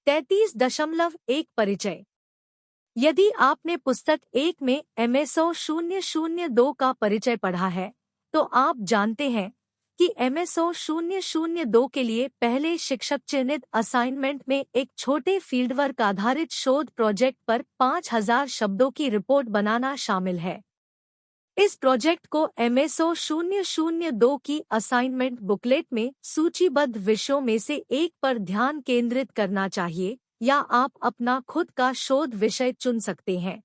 33.1 परिचय। यदि आपने पुस्तक 1 में MSO 002 का परिचय पढ़ा है, तो आप जानते हैं कि MSO 002 के लिए पहले शिक्षक चयनित असाइनमेंट में एक छोटे फील्डवर्क आधारित शोध प्रोजेक्ट पर 5000 शब्दों की रिपोर्ट बनाना शामिल है। इस प्रोजेक्ट को MSO 002 की असाइनमेंट बुकलेट में सूचीबद्ध विषयों में से एक पर ध्यान केंद्रित करना चाहिए, या आप अपना खुद का शोध विषय चुन सकते हैं।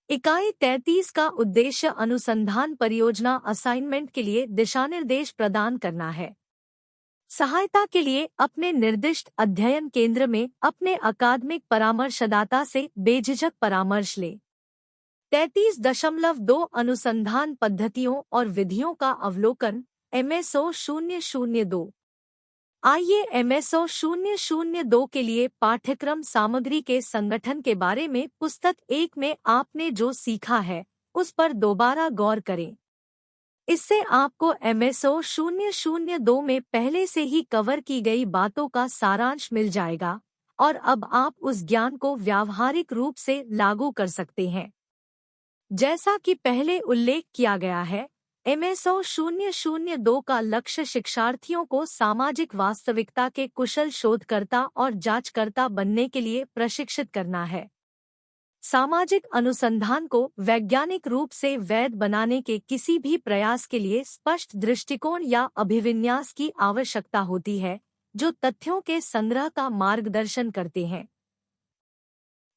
इकाई 33 का उद्देश्य अनुसंधान परियोजना असाइनमेंट के लिए दिशानिर्देश प्रदान करना है। सहायता के लिए अपने निर्दिष्ट अध्ययन केंद्र में अपने अकादमिक परामर्शदाता से बेझिझक परामर्श लें। 33.2 अनुसंधान पद्धतियों और विधियों का अवलोकन। MSO 002। आइए MSO 002 के लिए पाठ्यक्रम सामग्री के संगठन के बारे में पुस्तक 1 में आपने जो सीखा है, उस पर दोबारा गौर करें। इससे आपको MSO 002 में पहले से ही कवर की गई बातों का सारांश मिल जाएगा, और अब आप उस ज्ञान को व्यावहारिक रूप से लागू कर सकते हैं। जैसा कि पहले उल्लेख किया गया है, MSO 002 का लक्ष्य शिक्षार्थियों को सामाजिक वास्तविकता के कुशल शोधकर्ता और जांचकर्ता बनने के लिए प्रशिक्षित करना है। सामाजिक अनुसंधान को वैज्ञानिक रूप से वैध बनाने के किसी भी प्रयास के लिए स्पष्ट दृष्टिकोण या अभिविन्यास की आवश्यकता होती है, जो तथ्यों के संग्रह का मार्गदर्शन करते हैं।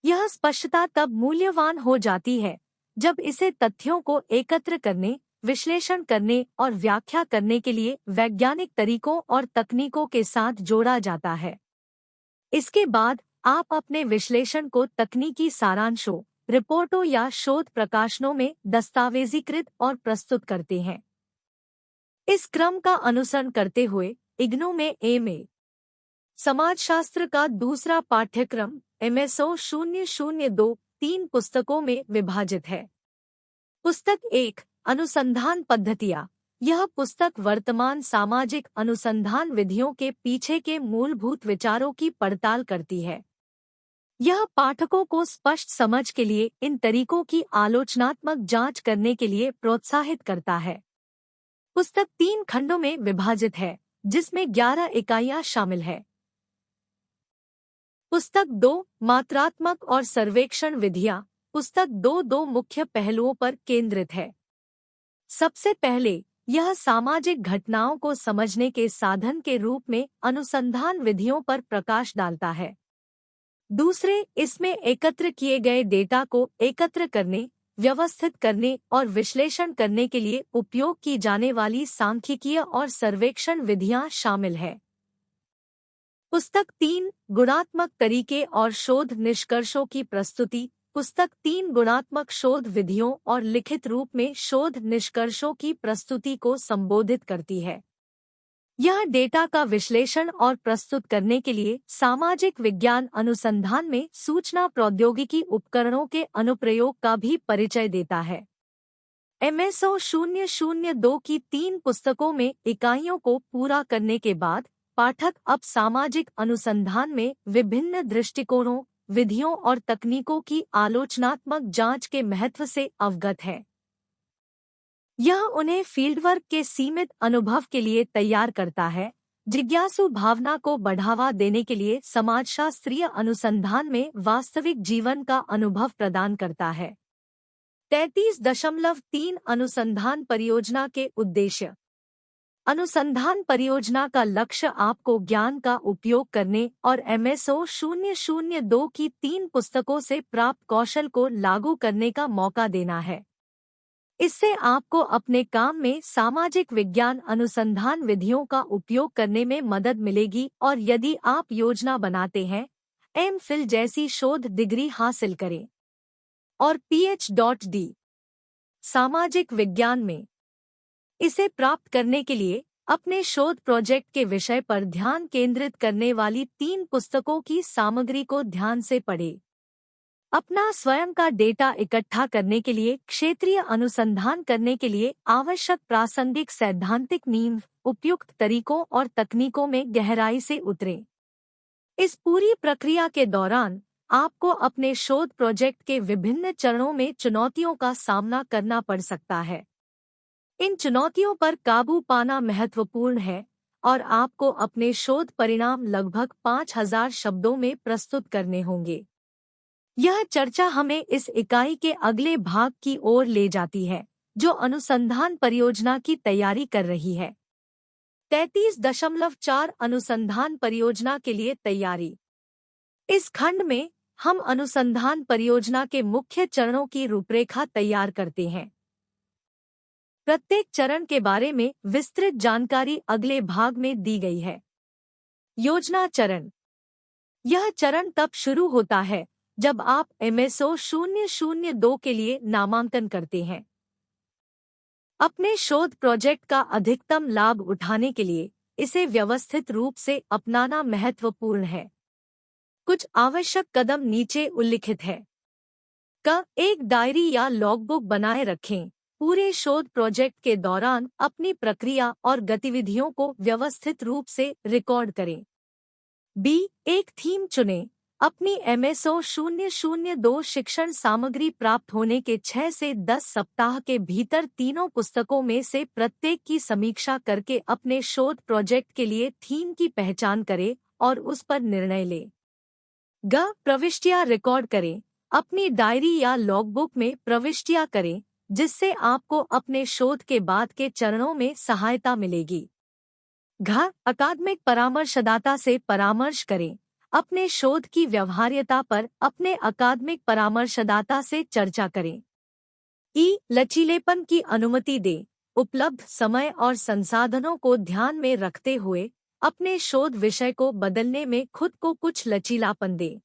यह स्पष्टता तब मूल्यवान हो जाती है जब इसे तथ्यों को एकत्र करने, विश्लेषण करने और व्याख्या करने के लिए वैज्ञानिक तरीकों और तकनीकों के साथ जोड़ा जाता है। इसके बाद आप अपने विश्लेषण को तकनीकी सारांशों, रिपोर्टों या शोध प्रकाशनों में दस्तावेजीकृत और प्रस्तुत करते हैं। इस क्रम का अनुसरण करते हुए इग्नू में MA समाजशास्त्र का दूसरा पाठ्यक्रम MSO 002 3 पुस्तकों में विभाजित है। पुस्तक 1 अनुसंधान पद्धतियाँ। यह पुस्तक वर्तमान सामाजिक अनुसंधान विधियों के पीछे के मूलभूत विचारों की पड़ताल करती है। यह पाठकों को स्पष्ट समझ के लिए इन तरीकों की आलोचनात्मक जांच करने के लिए प्रोत्साहित करता है। पुस्तक 3 खंडों में विभाजित है, जिसमें 11 इकाइयाँ शामिल है। पुस्तक 2 मात्रात्मक और सर्वेक्षण विधियाँ। पुस्तक 2 मुख्य पहलुओं पर केंद्रित है। सबसे पहले, यह सामाजिक घटनाओं को समझने के साधन के रूप में अनुसंधान विधियों पर प्रकाश डालता है। दूसरे, इसमें एकत्र किए गए डेटा को एकत्र करने, व्यवस्थित करने और विश्लेषण करने के लिए उपयोग की जाने वाली सांख्यिकीय और सर्वेक्षण विधियाँ शामिल है। पुस्तक 3 गुणात्मक तरीके और शोध निष्कर्षों की प्रस्तुति। पुस्तक 3 गुणात्मक शोध विधियों और लिखित रूप में शोध निष्कर्षों की प्रस्तुति को संबोधित करती है। यह डेटा का विश्लेषण और प्रस्तुत करने के लिए सामाजिक विज्ञान अनुसंधान में सूचना प्रौद्योगिकी उपकरणों के अनुप्रयोग का भी परिचय देता है। MSO 002 की 3 पुस्तकों में इकाइयों को पूरा करने के बाद पाठक अब सामाजिक अनुसंधान में विभिन्न दृष्टिकोणों, विधियों और तकनीकों की आलोचनात्मक जांच के महत्व से अवगत है। यह उन्हें फील्डवर्क के सीमित अनुभव के लिए तैयार करता है, जिज्ञासु भावना को बढ़ावा देने के लिए समाजशास्त्रीय अनुसंधान में वास्तविक जीवन का अनुभव प्रदान करता है। 33.3 अनुसंधान परियोजना के उद्देश्य। अनुसंधान परियोजना का लक्ष्य आपको ज्ञान का उपयोग करने और MSO 002 की 3 पुस्तकों से प्राप्त कौशल को लागू करने का मौका देना है। इससे आपको अपने काम में सामाजिक विज्ञान अनुसंधान विधियों का उपयोग करने में मदद मिलेगी, और यदि आप योजना बनाते हैं MPhil जैसी शोध डिग्री हासिल करें और PhD सामाजिक विज्ञान में, इसे प्राप्त करने के लिए अपने शोध प्रोजेक्ट के विषय पर ध्यान केंद्रित करने वाली 3 पुस्तकों की सामग्री को ध्यान से पढ़ें। अपना स्वयं का डेटा इकट्ठा करने के लिए क्षेत्रीय अनुसंधान करने के लिए आवश्यक प्रासंगिक सैद्धांतिक नींव, उपयुक्त तरीकों और तकनीकों में गहराई से उतरें। इस पूरी प्रक्रिया के दौरान आपको अपने शोध प्रोजेक्ट के विभिन्न चरणों में चुनौतियों का सामना करना पड़ सकता है। इन चुनौतियों पर काबू पाना महत्वपूर्ण है और आपको अपने शोध परिणाम लगभग 5000 शब्दों में प्रस्तुत करने होंगे। यह चर्चा हमें इस इकाई के अगले भाग की ओर ले जाती है, जो अनुसंधान परियोजना की तैयारी कर रही है। 33.4 अनुसंधान परियोजना के लिए तैयारी। इस खंड में हम अनुसंधान परियोजना के मुख्य चरणों की रूपरेखा तैयार करते हैं। प्रत्येक चरण के बारे में विस्तृत जानकारी अगले भाग में दी गई है। योजना चरण। यह चरण तब शुरू होता है जब आप MSO 002 के लिए नामांकन करते हैं। अपने शोध प्रोजेक्ट का अधिकतम लाभ उठाने के लिए इसे व्यवस्थित रूप से अपनाना महत्वपूर्ण है। कुछ आवश्यक कदम नीचे उल्लिखित है। एक डायरी या लॉगबुक बनाए रखें। पूरे शोध प्रोजेक्ट के दौरान अपनी प्रक्रिया और गतिविधियों को व्यवस्थित रूप से रिकॉर्ड करें। एक थीम चुनें। अपनी MSO 002 शिक्षण सामग्री प्राप्त होने के 6 से 10 सप्ताह के भीतर तीनों पुस्तकों में से प्रत्येक की समीक्षा करके अपने शोध प्रोजेक्ट के लिए थीम की पहचान करें और उस पर निर्णय लें। प्रविष्टियाँ रिकॉर्ड करें। अपनी डायरी या लॉगबुक में प्रविष्टियाँ करें, जिससे आपको अपने शोध के बाद के चरणों में सहायता मिलेगी। अकादमिक परामर्शदाता से परामर्श करें। अपने शोध की व्यवहार्यता पर अपने अकादमिक परामर्शदाता से चर्चा करें। लचीलेपन की अनुमति दें। उपलब्ध समय और संसाधनों को ध्यान में रखते हुए अपने शोध विषय को बदलने में खुद को कुछ लचीलापन दें।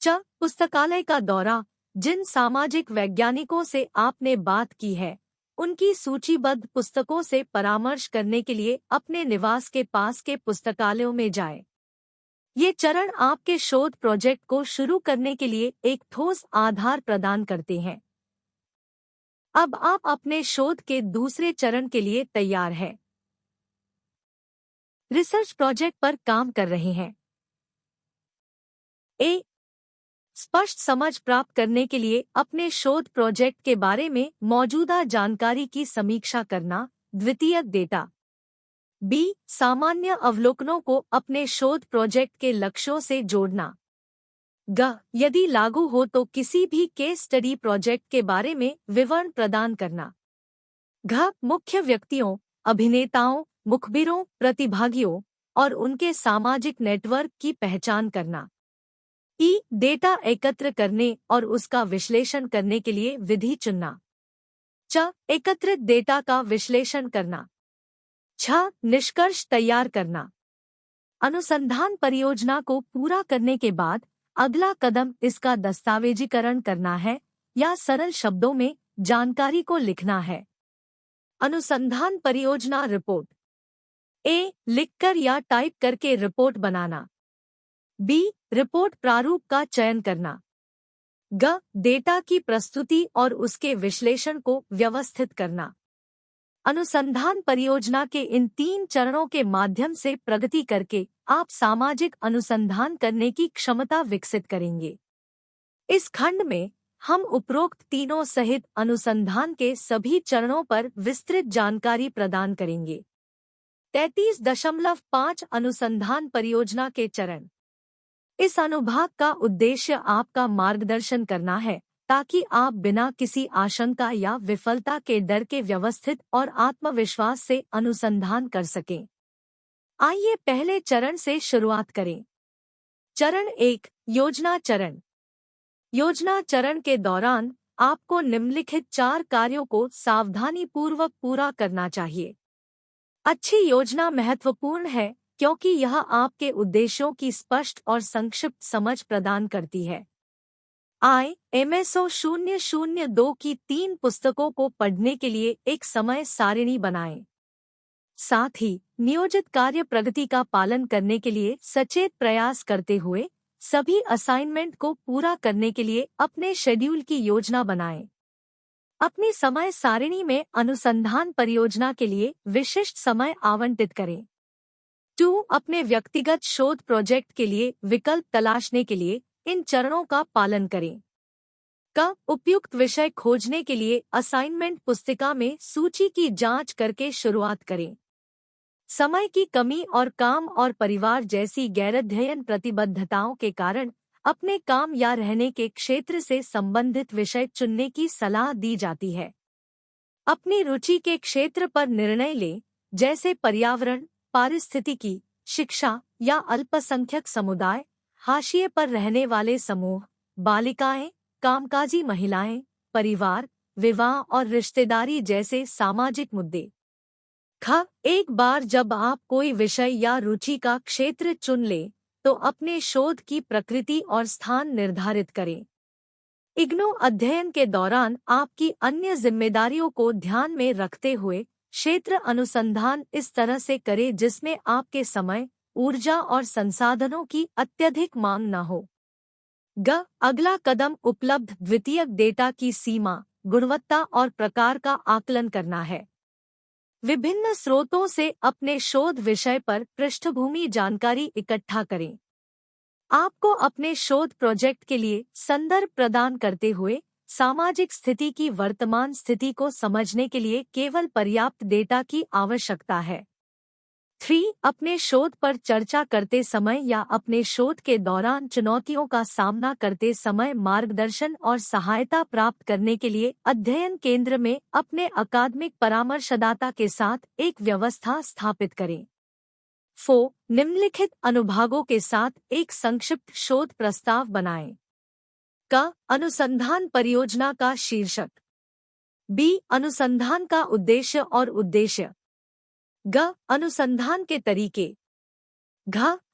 पुस्तकालय का दौरा। जिन सामाजिक वैज्ञानिकों से आपने बात की है, उनकी सूचीबद्ध पुस्तकों से परामर्श करने के लिए अपने निवास के पास के पुस्तकालयों में जाएं। ये चरण आपके शोध प्रोजेक्ट को शुरू करने के लिए एक ठोस आधार प्रदान करते हैं। अब आप अपने शोध के दूसरे चरण के लिए तैयार हैं। रिसर्च प्रोजेक्ट पर काम कर रहे हैं। स्पष्ट समझ प्राप्त करने के लिए अपने शोध प्रोजेक्ट के बारे में मौजूदा जानकारी की समीक्षा करना। द्वितीयक डेटा। सामान्य अवलोकनों को अपने शोध प्रोजेक्ट के लक्ष्यों से जोड़ना। यदि लागू हो तो किसी भी केस स्टडी प्रोजेक्ट के बारे में विवरण प्रदान करना। मुख्य व्यक्तियों, अभिनेताओं, मुखबिरों, प्रतिभागियों और उनके सामाजिक नेटवर्क की पहचान करना। डेटा एकत्र करने और उसका विश्लेषण करने के लिए विधि चुनना। एकत्रित डेटा का विश्लेषण करना। निष्कर्ष तैयार करना। अनुसंधान परियोजना को पूरा करने के बाद अगला कदम इसका दस्तावेजीकरण करना है या सरल शब्दों में जानकारी को लिखना है। अनुसंधान परियोजना रिपोर्ट। लिखकर या टाइप करके रिपोर्ट बनाना। रिपोर्ट प्रारूप का चयन करना। डेटा की प्रस्तुति और उसके विश्लेषण को व्यवस्थित करना। अनुसंधान परियोजना के इन 3 चरणों के माध्यम से प्रगति करके आप सामाजिक अनुसंधान करने की क्षमता विकसित करेंगे। इस खंड में हम उपरोक्त तीनों सहित अनुसंधान के सभी चरणों पर विस्तृत जानकारी प्रदान करेंगे। 33.5 अनुसंधान परियोजना के चरण। इस अनुभाग का उद्देश्य आपका मार्गदर्शन करना है ताकि आप बिना किसी आशंका या विफलता के डर के व्यवस्थित और आत्मविश्वास से अनुसंधान कर सकें। आइए पहले चरण से शुरुआत करें। चरण 1, योजना चरण। योजना चरण के दौरान आपको निम्नलिखित 4 कार्यों को सावधानीपूर्वक पूरा करना चाहिए। अच्छी योजना महत्वपूर्ण है क्योंकि यह आपके उद्देश्यों की स्पष्ट और संक्षिप्त समझ प्रदान करती है। MSO 002 की 3 पुस्तकों को पढ़ने के लिए एक समय सारिणी बनाएं। साथ ही नियोजित कार्य प्रगति का पालन करने के लिए सचेत प्रयास करते हुए सभी असाइनमेंट को पूरा करने के लिए अपने शेड्यूल की योजना बनाएं। अपनी समय सारिणी में अनुसंधान परियोजना के लिए विशिष्ट समय आवंटित करें। 2. अपने व्यक्तिगत शोध प्रोजेक्ट के लिए विकल्प तलाशने के लिए इन चरणों का पालन करें। क. उपयुक्त विषय खोजने के लिए असाइनमेंट पुस्तिका में सूची की जांच करके शुरुआत करें। समय की कमी और काम और परिवार जैसी गैरअध्ययन प्रतिबद्धताओं के कारण अपने काम या रहने के क्षेत्र से संबंधित विषय चुनने की सलाह दी जाती है। अपनी रुचि के क्षेत्र पर निर्णय लें, जैसे पर्यावरण, पारिस्थितिकी, शिक्षा या अल्पसंख्यक समुदाय, हाशिए पर रहने वाले समूह, बालिकाएं, कामकाजी महिलाएं, परिवार, विवाह और रिश्तेदारी जैसे सामाजिक मुद्दे। एक बार जब आप कोई विषय या रुचि का क्षेत्र चुन लें, तो अपने शोध की प्रकृति और स्थान निर्धारित करें। इग्नू अध्ययन के दौरान आपकी अन्य जिम्मेदारियों को ध्यान में रखते हुए क्षेत्र अनुसंधान इस तरह से करें जिसमें आपके समय, ऊर्जा और संसाधनों की अत्यधिक मांग न हो। अगला कदम उपलब्ध द्वितीयक डेटा की सीमा, गुणवत्ता और प्रकार का आकलन करना है। विभिन्न स्रोतों से अपने शोध विषय पर पृष्ठभूमि जानकारी इकट्ठा करें। आपको अपने शोध प्रोजेक्ट के लिए संदर्भ प्रदान करते हुए सामाजिक स्थिति की वर्तमान स्थिति को समझने के लिए केवल पर्याप्त डेटा की आवश्यकता है। 3. अपने शोध पर चर्चा करते समय या अपने शोध के दौरान चुनौतियों का सामना करते समय मार्गदर्शन और सहायता प्राप्त करने के लिए अध्ययन केंद्र में अपने अकादमिक परामर्शदाता के साथ एक व्यवस्था स्थापित करें। 4. निम्नलिखित अनुभागों के साथ एक संक्षिप्त शोध प्रस्ताव बनाएं। अनुसंधान परियोजना का शीर्षक। अनुसंधान का उद्देश्य और उद्देश्य। अनुसंधान के तरीके।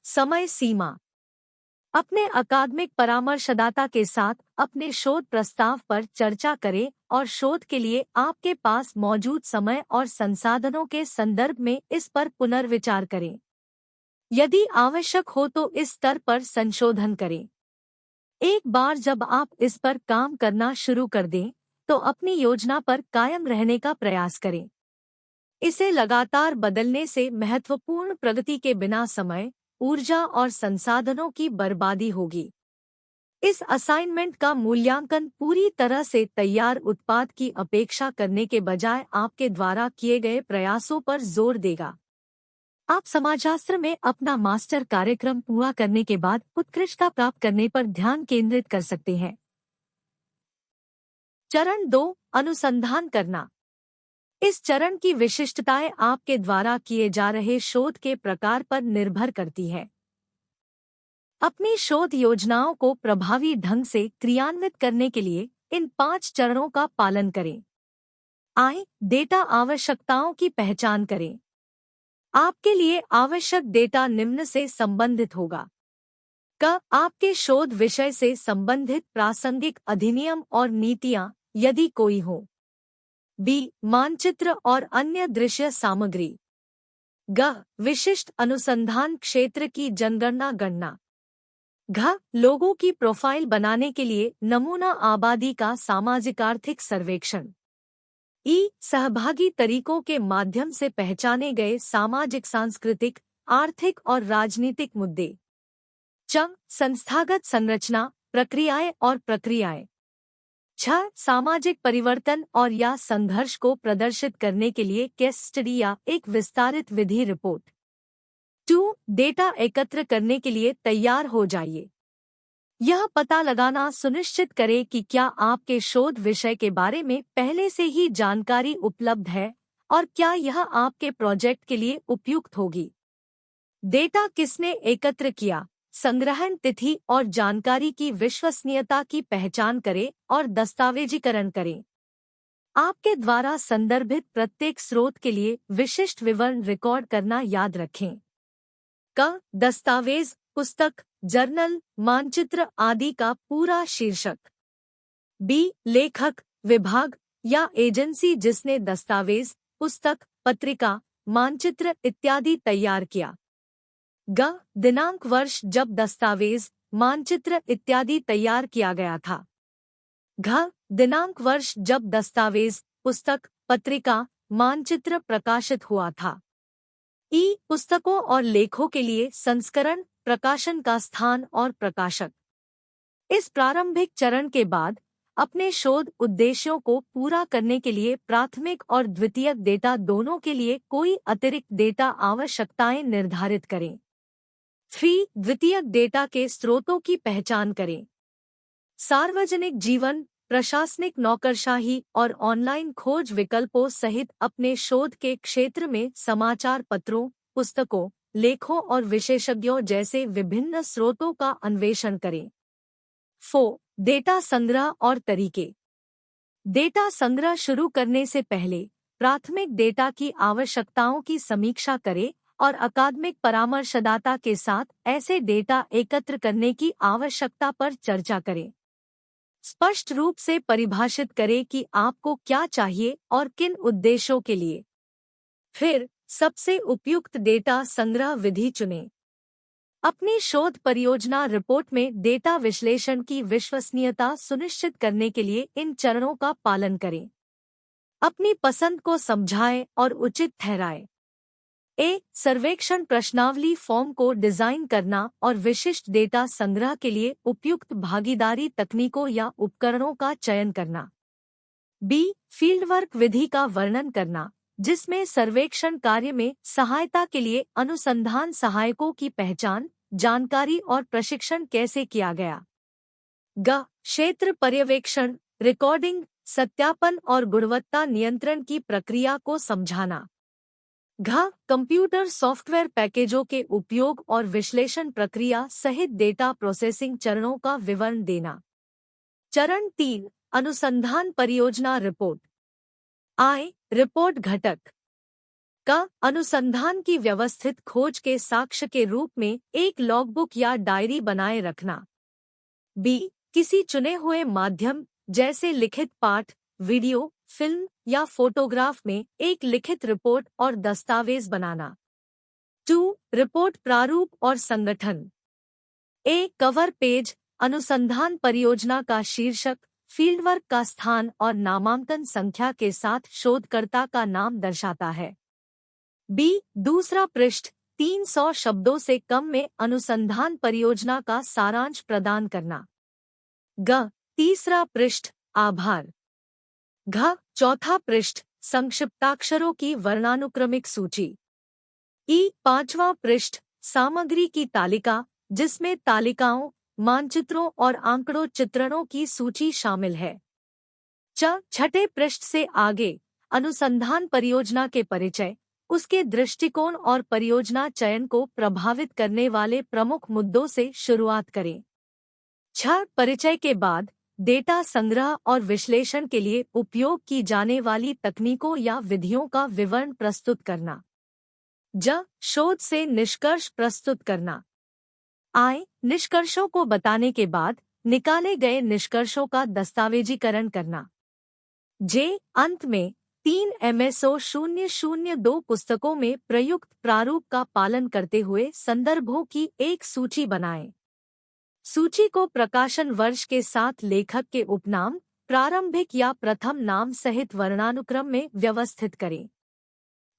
समय सीमा। अपने अकादमिक परामर्शदाता के साथ अपने शोध प्रस्ताव पर चर्चा करें और शोध के लिए आपके पास मौजूद समय और संसाधनों के संदर्भ में इस पर पुनर्विचार करें। यदि आवश्यक हो तो इस स्तर पर संशोधन करें। एक बार जब आप इस पर काम करना शुरू कर दें, तो अपनी योजना पर कायम रहने का प्रयास करें। इसे लगातार बदलने से महत्वपूर्ण प्रगति के बिना समय, ऊर्जा और संसाधनों की बर्बादी होगी। इस असाइनमेंट का मूल्यांकन पूरी तरह से तैयार उत्पाद की अपेक्षा करने के बजाय आपके द्वारा किए गए प्रयासों पर जोर देगा। आप समाजशास्त्र में अपना मास्टर कार्यक्रम पूरा करने के बाद उत्कृष्टता प्राप्त करने पर ध्यान केंद्रित कर सकते हैं। चरण 2. अनुसंधान करना। इस चरण की विशिष्टताएं आपके द्वारा किए जा रहे शोध के प्रकार पर निर्भर करती है। अपनी शोध योजनाओं को प्रभावी ढंग से क्रियान्वित करने के लिए इन 5 चरणों का पालन करें। डेटा आवश्यकताओं की पहचान करें। आपके लिए आवश्यक डेटा निम्न से संबंधित होगा। आपके शोध विषय से संबंधित प्रासंगिक अधिनियम और नीतियां, यदि कोई हो। मानचित्र और अन्य दृश्य सामग्री। विशिष्ट अनुसंधान क्षेत्र की जनगणना गणना। लोगों की प्रोफाइल बनाने के लिए नमूना आबादी का सामाजिक आर्थिक सर्वेक्षण। सहभागी तरीकों के माध्यम से पहचाने गए सामाजिक, सांस्कृतिक, आर्थिक और राजनीतिक मुद्दे। संस्थागत संरचना, प्रक्रियाएं और प्रक्रियाएं। सामाजिक परिवर्तन और या संघर्ष को प्रदर्शित करने के लिए केस स्टडी या एक विस्तारित विधि रिपोर्ट। 2. डेटा एकत्र करने के लिए तैयार हो जाइए। यह पता लगाना सुनिश्चित करें कि क्या आपके शोध विषय के बारे में पहले से ही जानकारी उपलब्ध है और क्या यह आपके प्रोजेक्ट के लिए उपयुक्त होगी। डेटा किसने एकत्र किया, संग्रहण तिथि और जानकारी की विश्वसनीयता की पहचान करें और दस्तावेजीकरण करें। आपके द्वारा संदर्भित प्रत्येक स्रोत के लिए विशिष्ट विवरण रिकॉर्ड करना याद रखें। दस्तावेज, पुस्तक, जर्नल, मानचित्र आदि का पूरा शीर्षक। लेखक, विभाग या एजेंसी जिसने दस्तावेज, पुस्तक, पत्रिका, मानचित्र इत्यादि तैयार किया। दिनांक, वर्ष जब दस्तावेज, मानचित्र इत्यादि तैयार किया गया था। दिनांक, वर्ष जब दस्तावेज, पुस्तक, पत्रिका, मानचित्र प्रकाशित हुआ था। पुस्तकों और लेखों के लिए संस्करण, प्रकाशन का स्थान और प्रकाशक। इस प्रारंभिक चरण के बाद अपने शोध उद्देश्यों को पूरा करने के लिए प्राथमिक और द्वितीयक डेटा दोनों के लिए कोई अतिरिक्त डेटा आवश्यकताएं निर्धारित करें। 3. द्वितीयक डेटा के स्रोतों की पहचान करें। सार्वजनिक जीवन, प्रशासनिक नौकरशाही और ऑनलाइन खोज विकल्पों सहित अपने शोध के क्षेत्र में समाचार पत्रों, पुस्तकों, लेखों और विशेषज्ञों जैसे विभिन्न स्रोतों का अन्वेषण करें। 4. डेटा संग्रह और तरीके। डेटा संग्रह शुरू करने से पहले प्राथमिक डेटा की आवश्यकताओं की समीक्षा करें और अकादमिक परामर्शदाता के साथ ऐसे डेटा एकत्र करने की आवश्यकता पर चर्चा करें। स्पष्ट रूप से परिभाषित करें कि आपको क्या चाहिए और किन उद्देश्यों के लिए। फिर सबसे उपयुक्त डेटा संग्रह विधि चुनें। अपनी शोध परियोजना रिपोर्ट में डेटा विश्लेषण की विश्वसनीयता सुनिश्चित करने के लिए इन चरणों का पालन करें। अपनी पसंद को समझाएं और उचित ठहराएं। सर्वेक्षण प्रश्नावली फॉर्म को डिजाइन करना और विशिष्ट डेटा संग्रह के लिए उपयुक्त भागीदारी तकनीकों या उपकरणों का चयन करना। फील्डवर्क विधि का वर्णन करना, जिसमें सर्वेक्षण कार्य में सहायता के लिए अनुसंधान सहायकों की पहचान, जानकारी और प्रशिक्षण कैसे किया गया। क्षेत्र पर्यवेक्षण, रिकॉर्डिंग, सत्यापन और गुणवत्ता नियंत्रण की प्रक्रिया को समझाना। कंप्यूटर सॉफ्टवेयर पैकेजों के उपयोग और विश्लेषण प्रक्रिया सहित डेटा प्रोसेसिंग चरणों का विवरण देना। चरण 3, अनुसंधान परियोजना रिपोर्ट। रिपोर्ट घटक का अनुसंधान की व्यवस्थित खोज के साक्ष्य के रूप में एक लॉगबुक या डायरी बनाए रखना। किसी चुने हुए माध्यम जैसे लिखित पाठ, वीडियो, फिल्म या फोटोग्राफ में एक लिखित रिपोर्ट और दस्तावेज बनाना। 2. रिपोर्ट प्रारूप और संगठन। कवर पेज, अनुसंधान परियोजना का शीर्षक, फील्डवर्क का स्थान और नामांकन संख्या के साथ शोधकर्ता का नाम दर्शाता है। दूसरा पृष्ठ, 300 शब्दों से कम में अनुसंधान परियोजना का सारांश प्रदान करना। तीसरा पृष्ठ, आभार। चौथा पृष्ठ, संक्षिप्ताक्षरों की वर्णानुक्रमिक सूची। पांचवा पृष्ठ, सामग्री की तालिका, जिसमें तालिकाओं, मानचित्रों और आंकड़ों चित्रणों की सूची शामिल है। छठे पृष्ठ से आगे, अनुसंधान परियोजना के परिचय, उसके दृष्टिकोण और परियोजना चयन को प्रभावित करने वाले प्रमुख मुद्दों से शुरुआत करें। परिचय के बाद डेटा संग्रह और विश्लेषण के लिए उपयोग की जाने वाली तकनीकों या विधियों का विवरण प्रस्तुत करना। शोध से निष्कर्ष प्रस्तुत करना। निष्कर्षों को बताने के बाद निकाले गए निष्कर्षों का दस्तावेजीकरण करना। अंत में 3 MSO 002 पुस्तकों में प्रयुक्त प्रारूप का पालन करते हुए संदर्भों की एक सूची बनाएं। सूची को प्रकाशन वर्ष के साथ लेखक के उपनाम, प्रारंभिक या प्रथम नाम सहित वर्णानुक्रम में व्यवस्थित करें।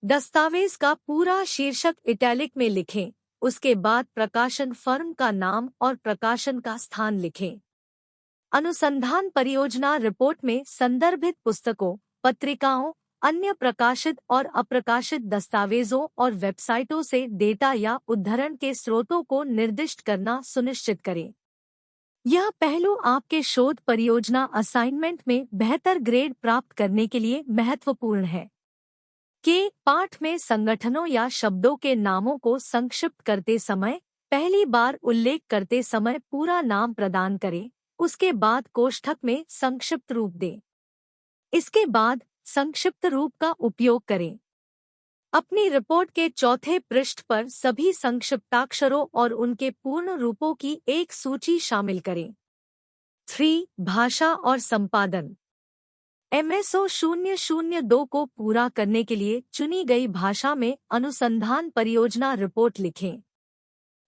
दस्तावेज का पूरा शीर्षक इटैलिक में लिखें, उसके बाद प्रकाशन फर्म का नाम और प्रकाशन का स्थान लिखें। अनुसंधान परियोजना रिपोर्ट में संदर्भित पुस्तकों, पत्रिकाओं, अन्य प्रकाशित और अप्रकाशित दस्तावेजों और वेबसाइटों से डेटा या उद्धरण के स्रोतों को निर्दिष्ट करना सुनिश्चित करें। यह पहलू आपके शोध परियोजना असाइनमेंट में बेहतर ग्रेड प्राप्त करने के लिए महत्वपूर्ण है। पाठ में संगठनों या शब्दों के नामों को संक्षिप्त करते समय पहली बार उल्लेख करते समय पूरा नाम प्रदान करें, उसके बाद कोष्ठक में संक्षिप्त रूप दें। इसके बाद संक्षिप्त रूप का उपयोग करें। अपनी रिपोर्ट के चौथे पृष्ठ पर सभी संक्षिप्ताक्षरों और उनके पूर्ण रूपों की एक सूची शामिल करें। 3. भाषा और संपादन। MSO 002 को पूरा करने के लिए चुनी गई भाषा में अनुसंधान परियोजना रिपोर्ट लिखें।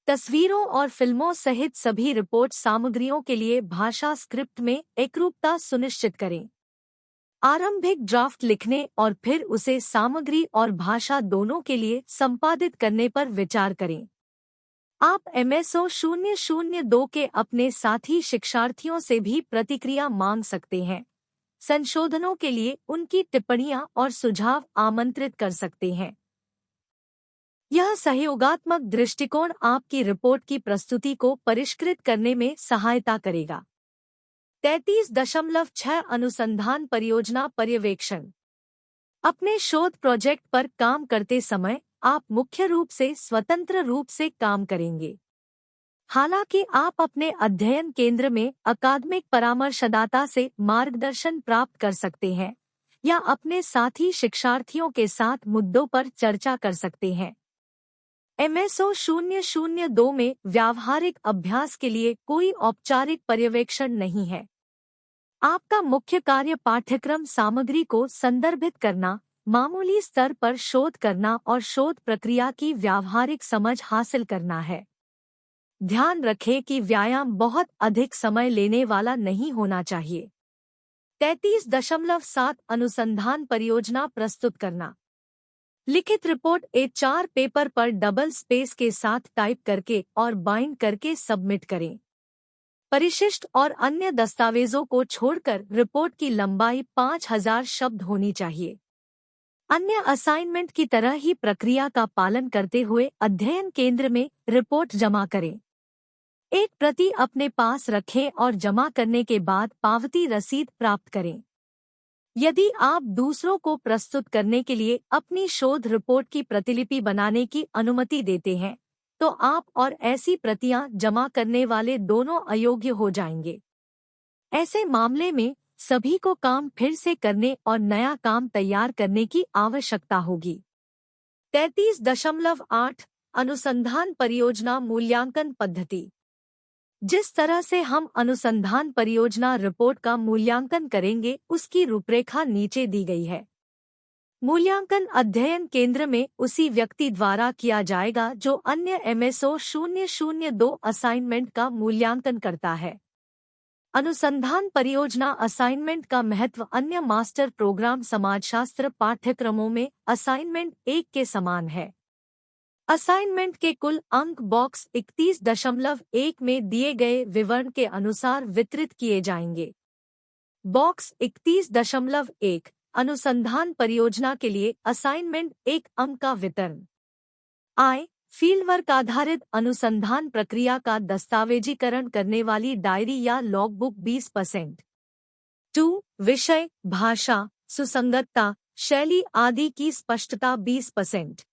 तस्वीरों और फिल्मों सहित सभी रिपोर्ट सामग्रियों के लिए भाषा स्क्रिप्ट में एकरूपता सुनिश्चित करें। आरंभिक ड्राफ्ट लिखने और फिर उसे सामग्री और भाषा दोनों के लिए संपादित करने पर विचार करें। आप MSO 002 के अपने साथी शिक्षार्थियों से भी प्रतिक्रिया मांग सकते हैं, संशोधनों के लिए उनकी टिप्पणियां और सुझाव आमंत्रित कर सकते हैं। यह सहयोगात्मक दृष्टिकोण आपकी रिपोर्ट की प्रस्तुति को परिष्कृत करने में सहायता करेगा। 33.6 अनुसंधान परियोजना पर्यवेक्षण। अपने शोध प्रोजेक्ट पर काम करते समय आप मुख्य रूप से स्वतंत्र रूप से काम करेंगे। हालांकि आप अपने अध्ययन केंद्र में अकादमिक परामर्शदाता से मार्गदर्शन प्राप्त कर सकते हैं या अपने साथी शिक्षार्थियों के साथ मुद्दों पर चर्चा कर सकते हैं। MSO 002 में व्यावहारिक अभ्यास के लिए कोई औपचारिक पर्यवेक्षण नहीं है। आपका मुख्य कार्य पाठ्यक्रम सामग्री को संदर्भित करना, मामूली स्तर पर शोध करना और शोध प्रक्रिया की व्यावहारिक समझ हासिल करना है। ध्यान रखें कि व्यायाम बहुत अधिक समय लेने वाला नहीं होना चाहिए। 33.7 अनुसंधान परियोजना प्रस्तुत करना। लिखित रिपोर्ट A4 पेपर पर डबल स्पेस के साथ टाइप करके और बाइंड करके सबमिट करें। परिशिष्ट और अन्य दस्तावेजों को छोड़कर रिपोर्ट की लंबाई 5000 शब्द होनी चाहिए। अन्य असाइनमेंट की तरह ही प्रक्रिया का पालन करते हुए अध्ययन केंद्र में रिपोर्ट जमा करें। एक प्रति अपने पास रखें और जमा करने के बाद पावती रसीद प्राप्त करें। यदि आप दूसरों को प्रस्तुत करने के लिए अपनी शोध रिपोर्ट की प्रतिलिपि बनाने की अनुमति देते हैं, तो आप और ऐसी प्रतियां जमा करने वाले दोनों अयोग्य हो जाएंगे। ऐसे मामले में सभी को काम फिर से करने और नया काम तैयार करने की आवश्यकता होगी। 33.8 अनुसंधान परियोजना मूल्यांकन पद्धति। जिस तरह से हम अनुसंधान परियोजना रिपोर्ट का मूल्यांकन करेंगे उसकी रूपरेखा नीचे दी गई है। मूल्यांकन अध्ययन केंद्र में उसी व्यक्ति द्वारा किया जाएगा जो अन्य MSO 002 असाइनमेंट का मूल्यांकन करता है। अनुसंधान परियोजना असाइनमेंट का महत्व अन्य मास्टर प्रोग्राम समाजशास्त्र पाठ्यक्रमों में असाइनमेंट 1 के समान है। असाइनमेंट के कुल अंक बॉक्स 31.1 में दिए गए विवरण के अनुसार वितरित किए जाएंगे। बॉक्स 31.1 अनुसंधान परियोजना के लिए असाइनमेंट 1 अंक का वितरण। आय फील्डवर्क आधारित अनुसंधान प्रक्रिया का दस्तावेजीकरण करने वाली डायरी या लॉगबुक 20%। 2 विषय, भाषा, सुसंगतता, शैली आदि की स्पष्टता 20%।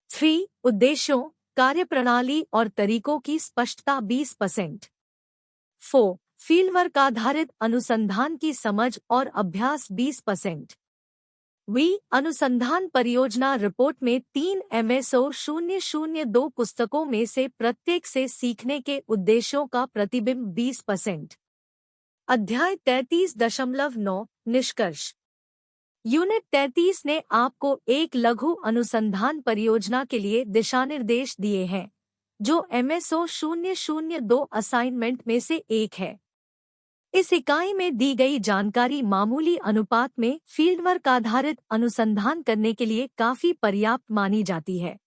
3 उद्देश्यों, कार्यप्रणाली और तरीकों की स्पष्टता 20%। 4 फील्डवर्क आधारित अनुसंधान की समझ और अभ्यास 20%। अनुसंधान परियोजना रिपोर्ट में 3 MSO 002 पुस्तकों में से प्रत्येक से सीखने के उद्देश्यों का प्रतिबिंब 20%। अध्याय 33.9 निष्कर्ष। यूनिट 33 ने आपको एक लघु अनुसंधान परियोजना के लिए दिशानिर्देश दिए हैं, जो MSO 002 असाइनमेंट में से एक है। इस इकाई में दी गई जानकारी मामूली अनुपात में फील्डवर्क आधारित अनुसंधान करने के लिए काफी पर्याप्त मानी जाती है।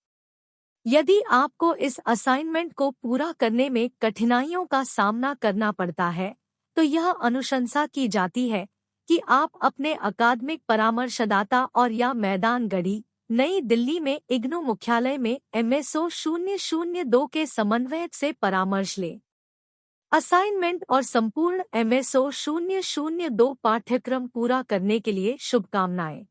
यदि आपको इस असाइनमेंट को पूरा करने में कठिनाइयों का सामना करना पड़ता है, तो यह अनुशंसा की जाती है कि आप अपने अकादमिक परामर्शदाता और या मैदान गढ़ी, नई दिल्ली में इग्नू मुख्यालय में MSO 002 के समन्वयक से परामर्श लें। असाइनमेंट और संपूर्ण MSO 002 पाठ्यक्रम पूरा करने के लिए शुभकामनाएं।